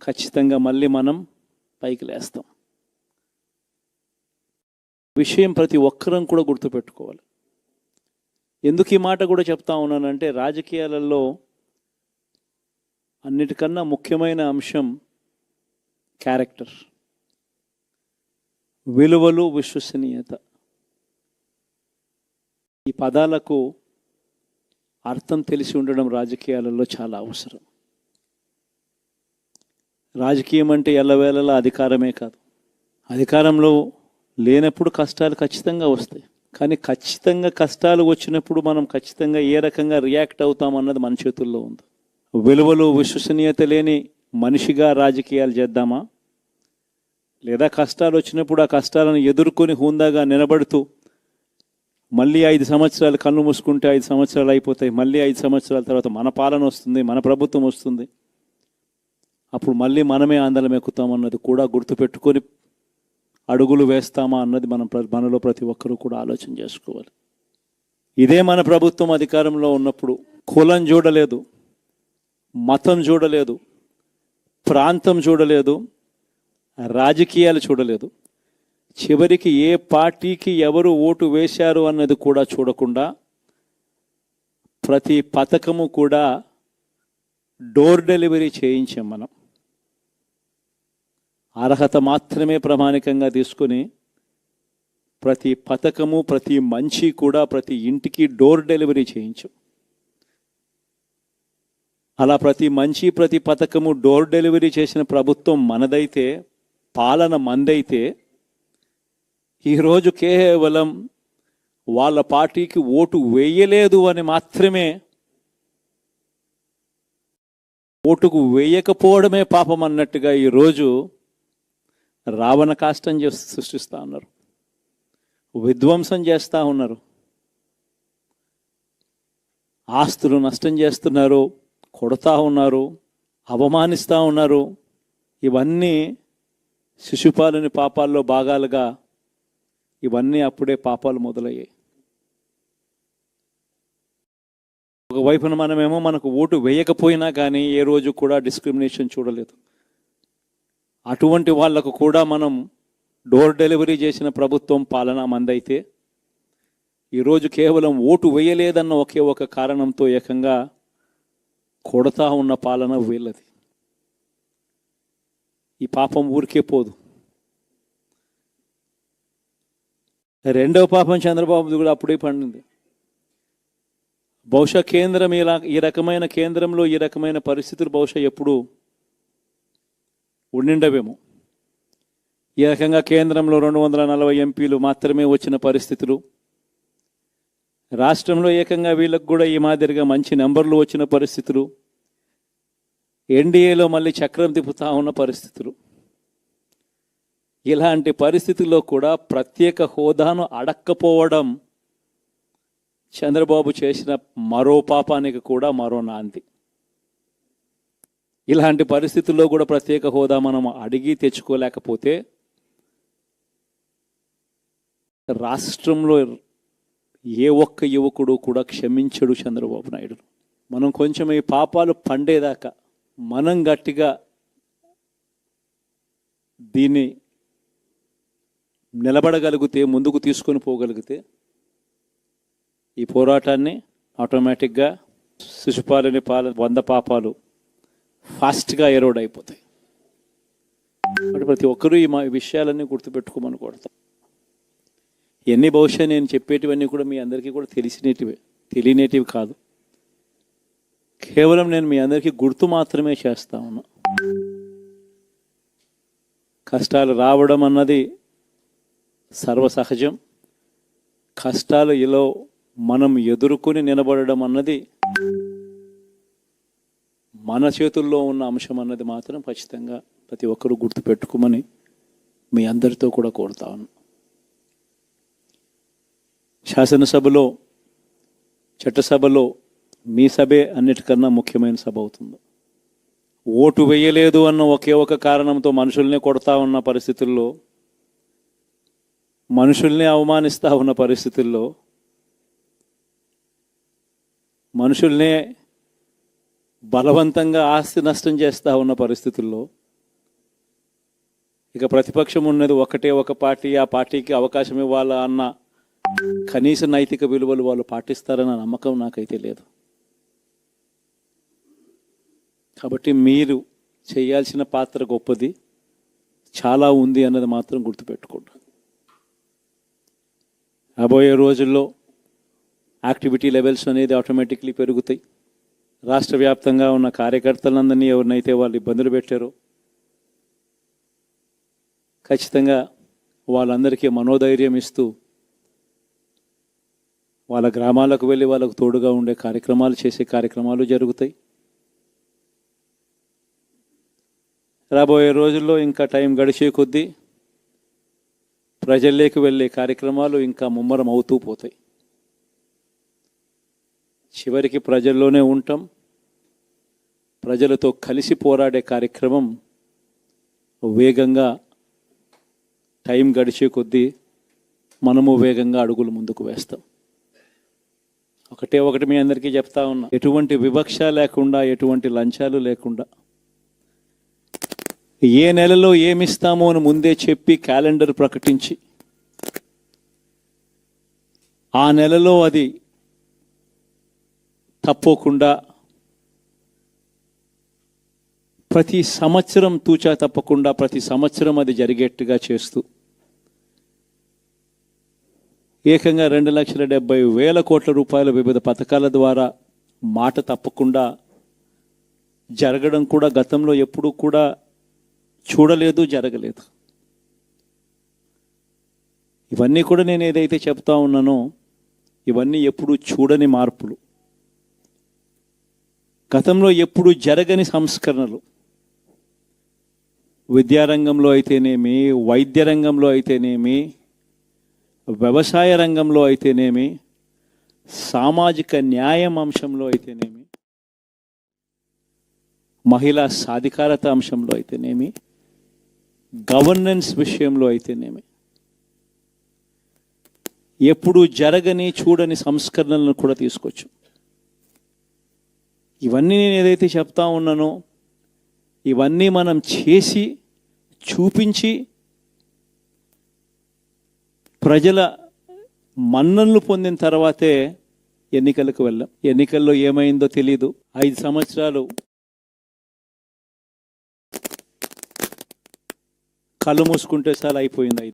ఖచ్చితంగా మళ్ళీ మనం పైకి లేస్తాం. విషయం ప్రతి ఒక్కరం కూడా గుర్తుపెట్టుకోవాలి. ఎందుకు ఈ మాట కూడా చెప్తా ఉన్నానంటే, రాజకీయాలలో అన్నిటికన్నా ముఖ్యమైన అంశం క్యారెక్టర్, విలువలు, విశ్వసనీయత. ఈ పదాలకు అర్థం తెలిసి ఉండడం రాజకీయాలలో చాలా అవసరం. రాజకీయం అంటే ఎల్లవేళలా అధికారమే కాదు. అధికారంలో లేనప్పుడు కష్టాలు ఖచ్చితంగా వస్తాయి. కానీ ఖచ్చితంగా కష్టాలు వచ్చినప్పుడు మనం ఖచ్చితంగా ఏ రకంగా రియాక్ట్ అవుతాం అన్నది మన చేతుల్లో ఉంది. విలువలు, విశ్వసనీయత లేని మనిషిగా రాజకీయాలు చేద్దామా, లేదా కష్టాలు వచ్చినప్పుడు ఆ కష్టాలను ఎదుర్కొని హుందాగా నిలబడుతూ మళ్ళీ 5 సంవత్సరాలు కళ్ళు మూసుకుంటే 5 సంవత్సరాలు అయిపోతాయి, మళ్ళీ 5 సంవత్సరాల తర్వాత మన పాలన వస్తుంది, మన ప్రభుత్వం వస్తుంది, అప్పుడు మళ్ళీ మనమే ఆందోళన ఎక్కుతామన్నది కూడా గుర్తుపెట్టుకొని అడుగులు వేస్తామా అన్నది మనలో ప్రతి ఒక్కరూ కూడా ఆలోచన చేసుకోవాలి. ఇదే మన ప్రభుత్వం అధికారంలో ఉన్నప్పుడు కులం చూడలేదు, మతం చూడలేదు, ప్రాంతం చూడలేదు, రాజకీయాలు చూడలేదు, చివరికి ఏ పార్టీకి ఎవరు ఓటు వేశారు అన్నది కూడా చూడకుండా ప్రతి పథకము కూడా డోర్ డెలివరీ చేయించాం. మనం అర్హత మాత్రమే ప్రామాణికంగా తీసుకుని ప్రతి పథకము, ప్రతి మంచి కూడా ప్రతి ఇంటికి డోర్ డెలివరీ చేయించాం. అలా ప్రతి మంచి, ప్రతి పథకము డోర్ డెలివరీ చేసిన ప్రభుత్వం మనదైతే, పాలన మందైతే, ఈరోజు కేవలం వాళ్ళ పార్టీకి ఓటు వేయలేదు అని మాత్రమే, ఓటుకు వేయకపోవడమే పాపం అన్నట్టుగా ఈరోజు రావణ కాష్టం సృష్టిస్తూ ఉన్నారు, విధ్వంసం చేస్తూ ఉన్నారు, ఆస్తులు నష్టం చేస్తున్నారు, కొడతా ఉన్నారు, అవమానిస్తూ ఉన్నారు. ఇవన్నీ శిశుపాలుని పాపాల్లో భాగాలుగా ఇవన్నీ అప్పుడే పాపాలు మొదలయ్యాయి. ఒకవైపున మనమేమో మనకు ఓటు వేయకపోయినా కానీ ఏ రోజు కూడా డిస్క్రిమినేషన్ చూడలేదు. అటువంటి వాళ్లకు కూడా మనం డోర్ డెలివరీ చేసిన ప్రభుత్వం పాలన మందైతే, ఈరోజు కేవలం ఓటు వేయలేదన్న ఒకే ఒక కారణంతో ఏకంగా కొడతా ఉన్న పాలన వీళ్ళది. ఈ పాపం ఊరికే పోదు. రెండవ పాపం చంద్రబాబుది కూడా అప్పుడే పండింది. బహుశా కేంద్రం ఈ రకమైన కేంద్రంలో ఈ రకమైన పరిస్థితులు బహుశా ఎప్పుడు ఉండిండవేమో. ఈ రకంగా కేంద్రంలో 240 ఎంపీలు మాత్రమే వచ్చిన పరిస్థితులు, రాష్ట్రంలో ఏకంగా వీళ్ళకు కూడా ఈ మాదిరిగా మంచి నెంబర్లు వచ్చిన పరిస్థితులు, ఎన్డీఏలో మళ్ళీ చక్రం తిప్పుతా ఉన్న పరిస్థితులు. ఇలాంటి పరిస్థితుల్లో కూడా ప్రత్యేక హోదాను అడక్కపోవడం చంద్రబాబు చేసిన మరో పాపానికి కూడా మరో నాంది. ఇలాంటి పరిస్థితుల్లో కూడా ప్రత్యేక హోదా మనం అడిగి తెచ్చుకోలేకపోతే రాష్ట్రంలో ఏ ఒక్క యువకుడు కూడా క్షమించడు చంద్రబాబు నాయుడు. మనం కొంచెం ఈ పాపాలు పండేదాకా మనం గట్టిగా దీన్ని నిలబడగలిగితే, ముందుకు తీసుకొని పోగలిగితే ఈ పోరాటాన్ని ఆటోమేటిక్గా శిశుపాలని 100 పాపాలు ఫాస్ట్గా ఎరోడ్ అయిపోతాయి. అంటే ప్రతి ఒక్కరూ ఈ విషయాలన్నీ గుర్తుపెట్టుకోమని కోరుతాం. ఇవన్నీ బహుశా నేను చెప్పేటివన్నీ కూడా మీ అందరికీ కూడా తెలియనేటివి కాదు. కేవలం నేను మీ అందరికీ గుర్తు మాత్రమే చేస్తా ఉన్నా. కష్టాలు రావడం అన్నది సర్వసహజం. కష్టాలు ఇలా మనం ఎదుర్కొని నిలబడడం అన్నది మన చేతుల్లో ఉన్న అంశం అన్నది మాత్రం ఖచ్చితంగా ప్రతి ఒక్కరూ గుర్తుపెట్టుకోమని మీ అందరితో కూడా కోరుతా ఉన్నా. శాసనసభలో, చట్టసభలో మీ సభే అన్నిటికన్నా ముఖ్యమైన సభ అవుతుంది. ఓటు వేయలేదు అన్న ఒకే ఒక కారణంతో మనుషుల్ని కొడతా ఉన్న పరిస్థితుల్లో, మనుషుల్ని అవమానిస్తూ ఉన్న పరిస్థితుల్లో, మనుషుల్నే బలవంతంగా ఆస్తి నష్టం చేస్తూ ఉన్న పరిస్థితుల్లో ఇక ప్రతిపక్షం ఉన్నది ఒకటే ఒక పార్టీ, ఆ పార్టీకి అవకాశం ఇవ్వాలా అన్న కనీస నైతిక విలువలు వాళ్ళు పాటిస్తారన్న నమ్మకం నాకైతే లేదు. కాబట్టి మీరు చేయాల్సిన పాత్ర గొప్పది, చాలా ఉంది అన్నది మాత్రం గుర్తుపెట్టుకోండి. రాబోయే రోజుల్లో యాక్టివిటీ లెవెల్స్ అనేది ఆటోమేటిక్లీ పెరుగుతాయి. రాష్ట్ర వ్యాప్తంగా ఉన్న కార్యకర్తలందరినీ ఎవరినైతే వాళ్ళు ఇబ్బందులు పెట్టారో ఖచ్చితంగా వాళ్ళందరికీ మనోధైర్యం ఇస్తూ వాళ్ళ గ్రామాలకు వెళ్ళి వాళ్ళకు తోడుగా ఉండే కార్యక్రమాలు చేసే కార్యక్రమాలు జరుగుతాయి. రాబోయే రోజుల్లో ఇంకా టైం గడిచే కొద్దీ ప్రజల్లోకి వెళ్ళే కార్యక్రమాలు ఇంకా ముమ్మరం అవుతూ పోతాయి. చివరికి ప్రజల్లోనే ఉంటాం. ప్రజలతో కలిసి పోరాడే కార్యక్రమం వేగంగా టైం గడిచే కొద్దీ మనము వేగంగా అడుగులు ముందుకు వేస్తాం. ఒకటి మీ అందరికీ చెప్తా ఉన్నా, ఎటువంటి వివక్ష లేకుండా, ఎటువంటి లంచాలు లేకుండా, ఏ నెలలో ఏమిస్తామో అని ముందే చెప్పి క్యాలెండర్ ప్రకటించి ఆ నెలలో అది తప్పకుండా ప్రతి సంవత్సరం తూచా తప్పకుండా ప్రతి సంవత్సరం అది జరిగేట్టుగా చేస్తూ ఏకంగా 2,70,000 కోట్ల రూపాయల వివిధ పథకాల ద్వారా మాట తప్పకుండా జరగడం కూడా గతంలో ఎప్పుడూ కూడా చూడలేదు, జరగలేదు. ఇవన్నీ కూడా నేను ఏదైతే చెప్తా ఉన్నానో ఇవన్నీ ఎప్పుడూ చూడని మార్పులు, గతంలో ఎప్పుడు జరగని సంస్కరణలు. విద్యారంగంలో అయితేనేమి, వైద్య రంగంలో అయితేనేమి, వ్యవసాయ రంగంలో అయితేనేమి, సామాజిక న్యాయం అంశంలో అయితేనేమి, మహిళా సాధికారత అంశంలో అయితేనేమి, గవర్నెన్స్ విషయంలో అయితేనేమి, ఎప్పుడు జరగని చూడని సంస్కరణలను కూడా తీసుకొచ్చు. ఇవన్నీ నేను ఏదైతే చెప్తా ఉన్నానో ఇవన్నీ మనం చేసి చూపించి ప్రజల మన్ననలు పొందిన తర్వాతే ఎన్నికలకు వెళ్ళాం. ఎన్నికల్లో ఏమైందో తెలీదు. 5 సంవత్సరాలు కళ్ళు మూసుకుంటే చాలా అయిపోయింది.